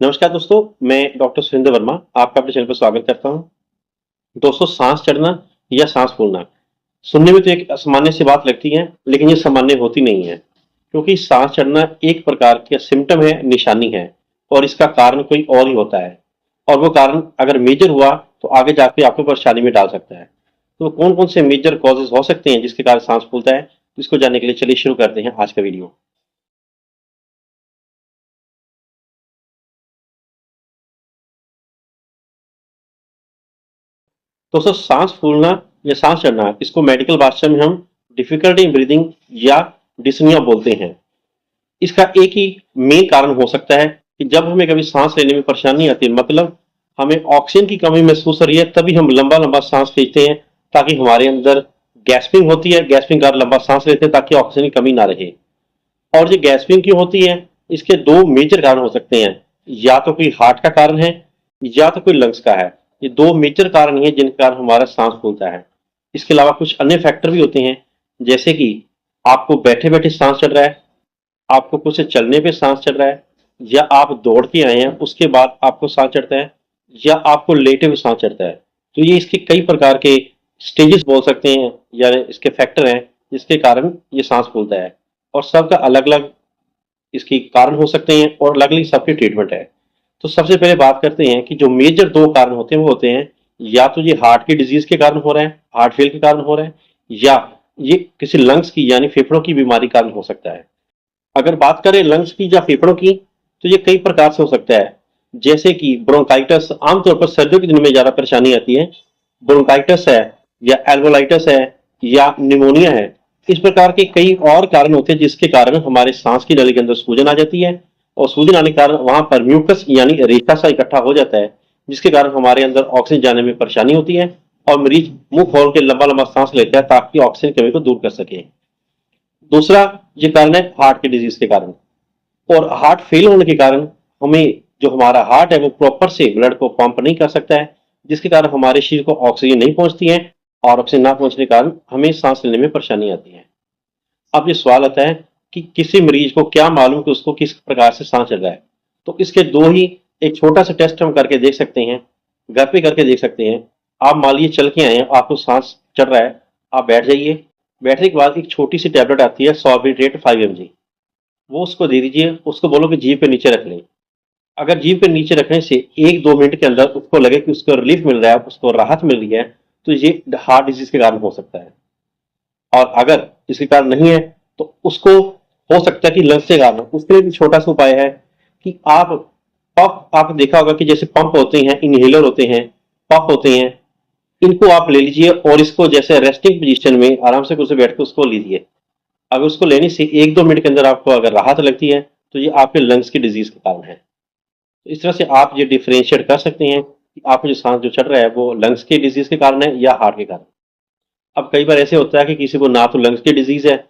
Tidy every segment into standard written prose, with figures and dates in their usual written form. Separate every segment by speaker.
Speaker 1: नमस्कार दोस्तों, मैं डॉक्टर सुरेंद्र वर्मा आपका अपने चैनल पर स्वागत करता हूं। दोस्तों, सांस चढ़ना या सांस फूलना सुनने में तो एक सामान्य सी बात लगती है, लेकिन ये सामान्य होती नहीं है। क्योंकि सांस चढ़ना एक प्रकार का सिम्टम है, निशानी है, और इसका कारण कोई और ही होता है। और वो कारण अगर मेजर हुआ तो आगे जाके आपको परेशानी में डाल सकता है। तो कौन कौन से मेजर कॉजेज हो सकते हैं जिसके कारण सांस फूलता है, इसको जानने के लिए चलिए शुरू करते हैं आज का वीडियो। दोस्तों, सांस फूलना या सांस चढ़ना, इसको मेडिकल भाषा में हम डिफिकल्टी इन ब्रीदिंग या डिस्निया बोलते हैं। इसका एक ही मेन कारण हो सकता है कि जब हमें कभी सांस लेने में परेशानी आती है, मतलब हमें ऑक्सीजन की कमी महसूस हो रही है, तभी हम लंबा लंबा सांस खींचते हैं ताकि हमारे अंदर गैस्पिंग होती है, गैस्पिंग कर लंबा सांस लेते हैं ताकि ऑक्सीजन की कमी ना रहे। और ये गैस्पिंग क्यों होती है, इसके दो मेजर कारण हो सकते हैं। या तो कोई हार्ट का कारण है या तो कोई लंग्स का है। ये दो मेजर कारण हैं जिनके कारण हमारा सांस फूलता है। इसके अलावा कुछ अन्य फैक्टर भी होते हैं, जैसे कि आपको बैठे बैठे सांस चढ़ रहा है, आपको कुछ चलने पे सांस चढ़ रहा है, या आप दौड़ के आए हैं उसके बाद आपको सांस चढ़ता है, या आपको लेटे हुए सांस चढ़ता है। तो ये इसके कई प्रकार के स्टेजेस बोल सकते हैं, या इसके फैक्टर हैं जिसके कारण ये सांस फूलता है। और सबका अलग अलग इसके कारण हो सकते हैं और अलग अलग सबकी ट्रीटमेंट है। तो सबसे पहले बात करते हैं कि जो मेजर दो कारण होते हैं वो होते हैं, या तो ये हार्ट की डिजीज के कारण हो रहा है, हार्ट फेल के कारण हो रहा है, या ये किसी लंग्स की यानी फेफड़ों की बीमारी के कारण हो सकता है। अगर बात करें लंग्स की या फेफड़ों की, तो ये कई प्रकार से हो सकता है। जैसे कि ब्रोंकाइटिस, आमतौर पर सर्दियों के दिनों में ज्यादा परेशानी आती है। ब्रोंकाइटिस है, या एल्वोलाइटिस है, या निमोनिया है। इस प्रकार के कई और कारण होते हैं जिसके कारण हमारे सांस की नली के अंदर सूजन आ जाती है, और सूजन आने के कारण वहां पर म्यूकस यानी रेशा सा इकट्ठा हो जाता है, जिसके कारण हमारे अंदर ऑक्सीजन जाने में परेशानी होती है, और मरीज मुंह खोल के लंबा लंबा सांस लेता है ताकि ऑक्सीजन कमी को दूर कर सके। दूसरा ये कारण है हार्ट की डिजीज के कारण। और हार्ट फेल होने के कारण हमें जो हमारा हार्ट है वो प्रॉपर से ब्लड को पंप नहीं कर सकता है, जिसके कारण हमारे शरीर को ऑक्सीजन नहीं पहुंचती है, और ऑक्सीजन ना पहुंचने के कारण हमें सांस लेने में परेशानी आती है। अब ये सवाल आता है कि किसी मरीज को क्या मालूम कि उसको किस प्रकार से सांस चल रहा है। तो इसके दो ही एक छोटा सा टेस्ट हम करके देख सकते हैं, घर पे करके देख सकते हैं। आप मान लीजिए चल के आए हैं, आपको सांस चढ़ रहा है, आप बैठ जाइए। बैठने के बाद एक छोटी सी टैबलेट आती है सॉर्बिट्रेट 5 mg, वो उसको दे दीजिए। उसको बोलो कि जीभ पे नीचे रख लें। अगर जीभ पे नीचे रखने से 1-2 मिनट के अंदर उसको लगे कि उसको रिलीफ मिल रहा है, उसको राहत मिल रही है, तो ये हार्ट डिजीज के कारण हो सकता है। और अगर इसके कारण नहीं है तो उसको हो सकता है कि लंग्स के कारण हो। उसके लिए भी छोटा सा उपाय है कि आप पफ, आप देखा होगा कि जैसे पंप होते हैं, इनहेलर होते हैं, पफ होते हैं, इनको आप ले लीजिए और इसको जैसे रेस्टिंग पोजीशन में आराम से कुर्सी बैठ के उसको लीजिए। अगर उसको लेने से 1-2 मिनट के अंदर आपको अगर राहत लगती है तो ये आपके लंग्स की डिजीज के कारण है। तो इस तरह से आप ये डिफ्रेंशिएट कर सकते हैं कि आपको जो सांस जो चढ़ रहा है वो लंग्स की डिजीज के कारण है या हार्ट के कारण। अब कई बार ऐसे होता है कि किसी को ना तो लंग्स की डिजीज है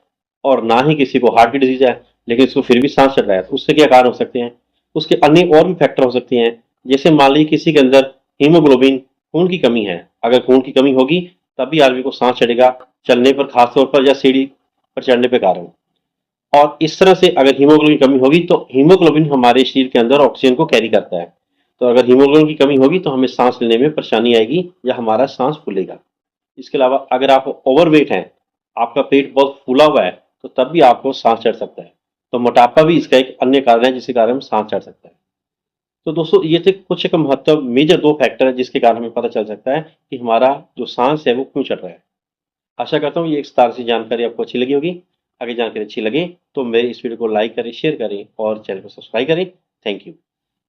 Speaker 1: और ना ही किसी को हार्ट की डिजीज है, लेकिन इसको फिर भी सांस चढ़ रहा है। तो उससे क्या कारण हो सकते हैं, उसके अन्य और भी फैक्टर हो सकते हैं। जैसे मान लीजिए किसी के अंदर हीमोग्लोबिन, खून की कमी है। अगर खून की कमी होगी तभी आदमी को सांस चढ़ेगा, चलने पर खासतौर पर या सीढ़ी पर चढ़ने के कारण। और इस तरह से अगर हीमोग्लोबिन की कमी होगी तो हीमोग्लोबिन हमारे शरीर के अंदर ऑक्सीजन को कैरी करता है। तो अगर हीमोग्लोबिन की कमी होगी तो हमें सांस लेने में परेशानी आएगी या हमारा सांस फूलेगा। इसके अलावा अगर आप ओवरवेट हैं, आपका पेट बहुत फूला हुआ है, तो तब भी आपको सांस चढ़ सकता है। तो मोटापा भी इसका एक अन्य कारण है जिसके कारण हम सांस चढ़ सकता है। तो दोस्तों, ये थे कुछ एक महत्व मेजर दो फैक्टर है जिसके कारण हमें पता चल सकता है कि हमारा जो सांस है वो क्यों चढ़ रहा है। आशा करता हूँ ये एक विस्तार से जानकारी आपको अच्छी लगी होगी। अगर जानकारी अच्छी लगे तो मेरे इस वीडियो को लाइक करें, शेयर करें और चैनल को सब्सक्राइब करें। Thank you.